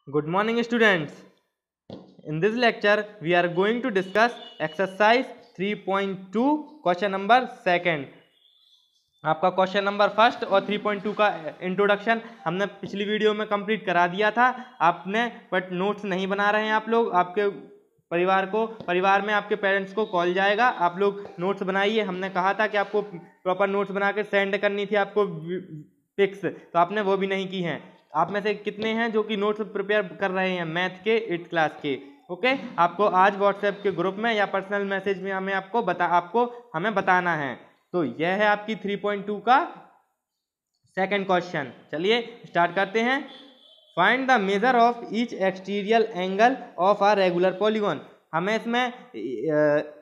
Good morning, students. In this lecture, we are going to discuss exercise 3.2 question number second. आपका question number first और 3.2 का introduction हमने पिछली video में complete करा दिया था आपने, बट नोट्स नहीं बना रहे हैं आप लोग। आपके परिवार में आपके पेरेंट्स को कॉल जाएगा, आप लोग नोट्स बनाइए। हमने कहा था कि आपको प्रॉपर नोट्स बना के सेंड करनी थी आपको पिक्स, तो आपने वो भी नहीं की हैं। आप में से कितने हैं जो कि नोट्स प्रिपेयर कर रहे हैं मैथ के 8th क्लास के? ओके, आपको आज व्हाट्सएप के ग्रुप में या पर्सनल मैसेज में हमें बताना है। तो यह है आपकी 3.2 का सेकंड क्वेश्चन। चलिए स्टार्ट करते हैं। Find the major of each exterior angle of a regular polygon. हमें इसमें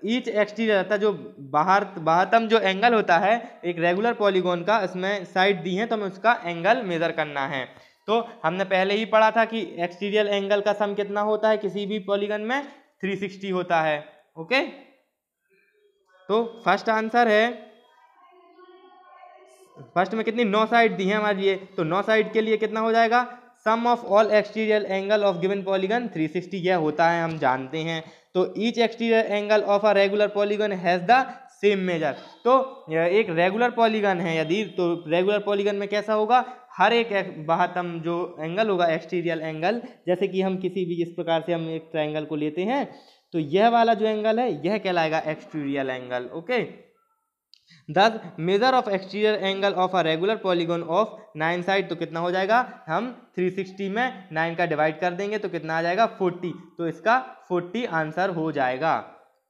ईच एक्सटीरियर अर्थात जो बाहरतम जो एंगल होता है एक रेगुलर पॉलीगॉन का, इसमें साइड दी है तो हमें उसका एंगल मेजर करना है। तो हमने पहले ही पढ़ा था कि एक्सटीरियर एंगल का सम कितना होता है, किसी भी पॉलीगॉन में 360 होता है। ओके, तो फर्स्ट आंसर है, फर्स्ट में कितनी 9 साइड दी है हमारे लिए, तो 9 साइड के लिए कितना हो जाएगा, sum of all exterior angle of given polygon 360 यह होता है, हम जानते हैं। तो each exterior angle of a regular polygon has the same measure. तो एक रेगुलर पॉलीगॉन है यदि, तो रेगुलर पॉलीगॉन में कैसा होगा, हर एक बाहरतम जो एंगल होगा एक्सटीरियर एंगल, जैसे कि हम किसी भी इस प्रकार से हम एक ट्रायंगल को लेते हैं तो यह वाला जो एंगल है यह कहलाएगा एक्सटीरियर एंगल। ओके, दस measure of exterior angle of a regular polygon of 9 side, तो कितना हो जाएगा, हम 360 में 9 का डिवाइड कर देंगे तो कितना आ जाएगा 40, तो इसका 40 आंसर हो जाएगा।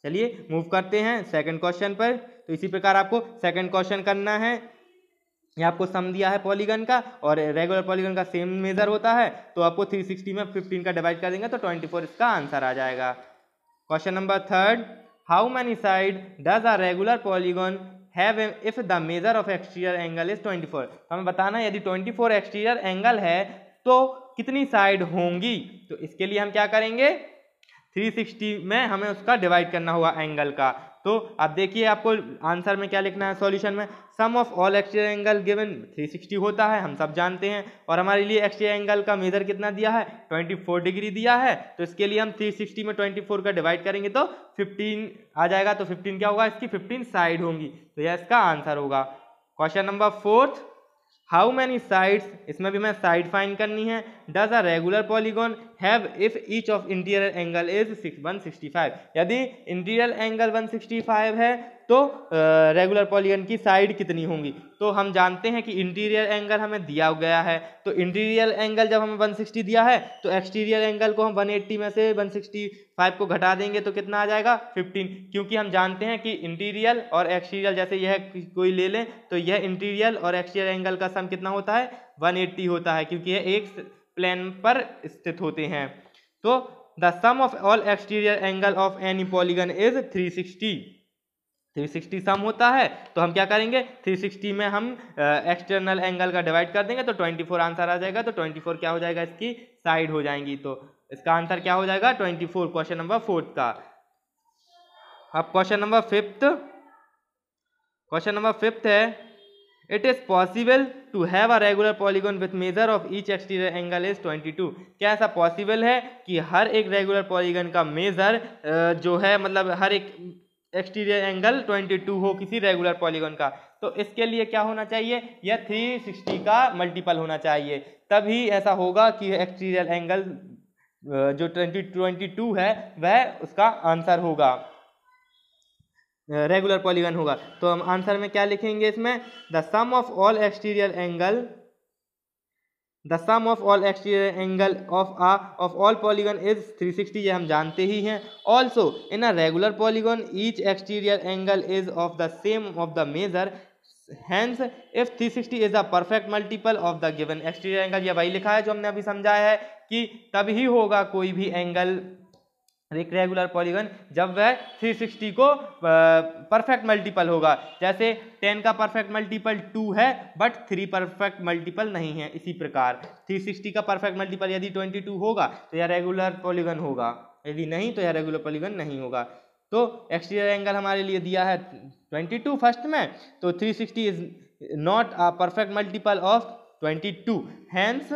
चलिए मूव करते हैं सेकंड क्वेश्चन पर। तो इसी प्रकार आपको सेकंड क्वेश्चन करना है। ये आपको सम दिया है पॉलीगॉन का और रेगुलर पॉलीगॉन का सेम मेजर होता है, तो आपको 360 में 15 का डिवाइड कर देंगे तो 24 इसका आंसर आ जाएगा। Question number third, how many side does a regular polygon have if the measure of exterior angle is 24। हमें बताना है यदि 24 एक्सटीरियर एंगल है तो कितनी साइड होंगी। तो इसके लिए हम क्या करेंगे, 360 में हमें उसका डिवाइड करना होगा एंगल का। तो अब देखिए आपको आंसर में क्या लिखना है, सॉल्यूशन में sum of all exterior angle given 360 होता है, हम सब जानते हैं। और हमारे लिए एक्सटीरियर एंगल का मेजर कितना दिया है, 24 डिग्री दिया है। तो इसके लिए हम 360 में 24 का डिवाइड करेंगे तो 15 आ जाएगा। तो 15 क्या होगा, इसकी 15 साइड होंगी, तो यह इसका आंसर होगा। Question number fourth, how many sides, इसमें भी हमें साइड फाइंड करनी है। Does a regular polygon have if each of interior angle is 165। यदि इंटीरियर एंगल 165 है तो रेगुलर पॉलीगॉन की साइड कितनी होंगी। तो हम जानते हैं कि इंटीरियर एंगल हमें दिया गया है, तो इंटीरियर एंगल जब हमें 160 दिया है तो एक्सटीरियर एंगल को हम 180 में से 165 को घटा देंगे तो कितना आ जाएगा 15, क्योंकि हम जानते हैं कि इंटीरियर और एक्सटीरियर, जैसे यह कोई ले लें तो यह इंटीरियर और एक्सटीरियर एंगल का सम कितना होता है 180 होता है, क्योंकि यह एक प्लेन पर स्थित होते हैं। तो the sum of all exterior angle of any polygon is 360 sum होता है। तो हम क्या करेंगे, 360 में हम एक्सटर्नल एंगल का डिवाइड कर देंगे तो 24 आंसर आ जाएगा। तो 24 क्या हो जाएगा, इसकी साइड हो जाएंगी, तो इसका आंसर क्या हो जाएगा 24, क्वेश्चन नंबर फोर्थ का। अब क्वेश्चन नंबर फिफ्थ है, it is possible to have a regular polygon with measure of each exterior angle is 22। क्या ऐसा पॉसिबल है कि हर एक रेगुलर पॉलीगॉन का मेजर जो है, मतलब हर एक एक्सटीरियर एंगल 22 हो किसी रेगुलर पॉलीगॉन का। तो इसके लिए क्या होना चाहिए, यह 360 का मल्टीपल होना चाहिए, तभी ऐसा होगा कि एक्सटीरियर एंगल जो 22 है वह उसका आंसर होगा, रेगुलर पॉलीगॉन होगा। तो हम आंसर में क्या लिखेंगे, इसमें the sum of all exterior angle of all polygon is 360, ये हम जानते ही हैं। Also in a regular polygon each exterior angle is of the same of the measure, hence if 360 is a perfect multiple of the given exterior angle. ये वही लिखा है जो हमने अभी समझाया है कि तभी होगा कोई भी एंगल एक रेगुलर पॉलीगॉन जब वह 360 को परफेक्ट मल्टीपल होगा। जैसे 10 का परफेक्ट मल्टीपल 2 है बट 3 परफेक्ट मल्टीपल नहीं है, इसी प्रकार 360 का परफेक्ट मल्टीपल यदि 22 होगा तो यह रेगुलर पॉलीगॉन होगा, यदि नहीं तो यह रेगुलर पॉलीगॉन नहीं होगा। तो एक्सटीरियर एंगल हमारे लिए दिया है 22 फर्स्ट में, तो 360 is not a perfect multiple of 22, hence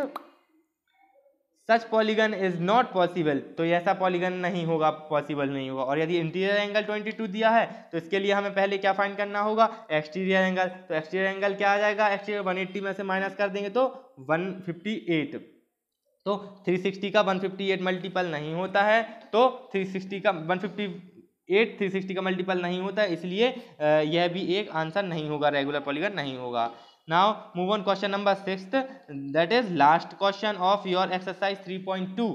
such polygon is not possible, तो ऐसा पॉलीगन नहीं होगा, पॉसिबल नहीं होगा। और यदि इंटीरियर एंगल 22 दिया है तो इसके लिए हमें पहले क्या फाइंड करना होगा, एक्सटीरियर एंगल। तो एक्सटीरियर एंगल क्या आ जाएगा, एक्सटीरियर 180 में से माइनस कर देंगे तो 158, तो 360 का 158 मल्टीपल नहीं होता है, तो 360 का 158 360 का मल्टीपल नहीं होता है, इसलिए यह भी एक आंसर नहीं होगा, रेगुलर पॉलीगन नहीं होगा। Now move on question number 6, that is last question of your exercise 3.2।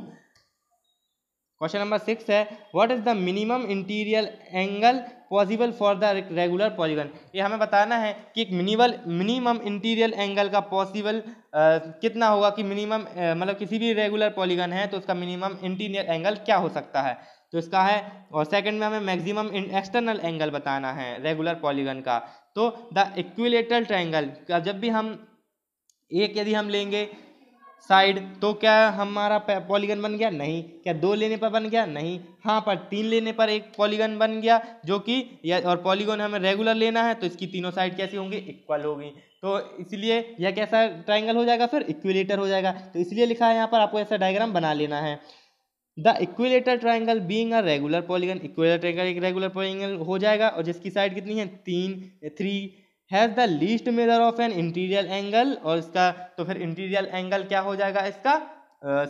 Question number 6 है, what is the minimum interior angle possible for the regular polygon. ये हमें बताना है कि एक मिनिमम इंटीरियर एंगल का पॉसिबल कितना होगा, कि मिनिमम मतलब किसी भी रेगुलर पॉलीगन है तो उसका मिनिमम इंटीरियर एंगल क्या हो सकता है, तो इसका है। और सेकंड में हमें मैक्सिमम एक्सटर्नल एंगल बताना है रेगुलर पॉलीगन का। तो द इक्विलेटरल ट्रायंगल का जब भी हम एक यदि हम लेंगे साइड तो क्या हमारा पॉलीगन बन गया, नहीं। क्या 2 लेने पर बन गया, नहीं। हाँ, पर 3 लेने पर एक पॉलीगन बन गया, जो कि और पॉलीगन हमें रेगुलर लेना है तो इसकी तीनों साइड कैसी होंगी, इक्वल होगी। तो इसलिए यह कैसा ट्राइंगल हो जाएगा, फिर इक्विलेटर हो जाएगा। तो इसलिए लिखा है यहाँ पर, आपको ऐसा डायग्राम बना लेना है। The equilateral triangle being a regular polygon, equilateral triangle एक रेगुलर पॉलीगन हो जाएगा, और जिसकी साइड कितनी है, 3 has the least measure of an interior angle, और इसका तो फिर इंटीरियर एंगल क्या हो जाएगा, इसका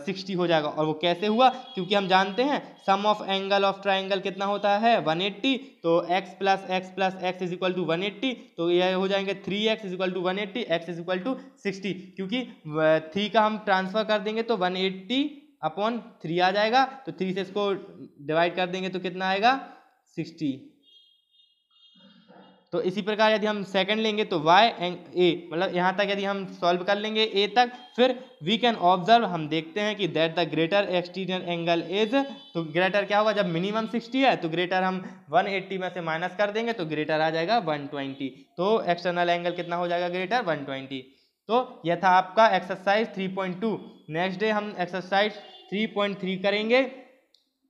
60 हो जाएगा। और वो कैसे हुआ, क्योंकि हम जानते हैं sum of angle of triangle कितना होता है, 180, तो x plus x plus x is equal to 180, तो यह हो जाएंगे 3x is equal to 180, x is equal to 60, क्योंकि 3 का हम ट्रांसफर कर देंगे तो 180 अपॉन 3 आ जाएगा, तो 3 से इसको डिवाइड कर देंगे तो कितना आएगा, 60। तो इसी प्रकार यदि हम सेकंड लेंगे तो y एंड a, मतलब यहाँ तक यदि हम सॉल्व कर लेंगे a तक, फिर वी कैन ऑब्जर्व, हम देखते हैं कि that the greater exterior angle is, तो ग्रेटर क्या होगा, जब मिनिमम 60 है तो ग्रेटर हम 180 में से माइनस कर देंगे तो ग्रेटर आ जाएगा 120, तो एक्सटर्नल एंगल कितना हो जाएगा, ग्रेटर 120। तो यह था आपका एक्सरसाइज 3.2। नेक्स्ट डे हम एक्सरसाइज 3.3 करेंगे।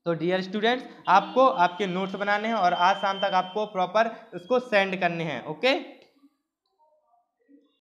तो डियर स्टूडेंट्स, आपको आपके नोट्स बनाने हैं और आज शाम तक आपको प्रॉपर उसको सेंड करने हैं। ओके।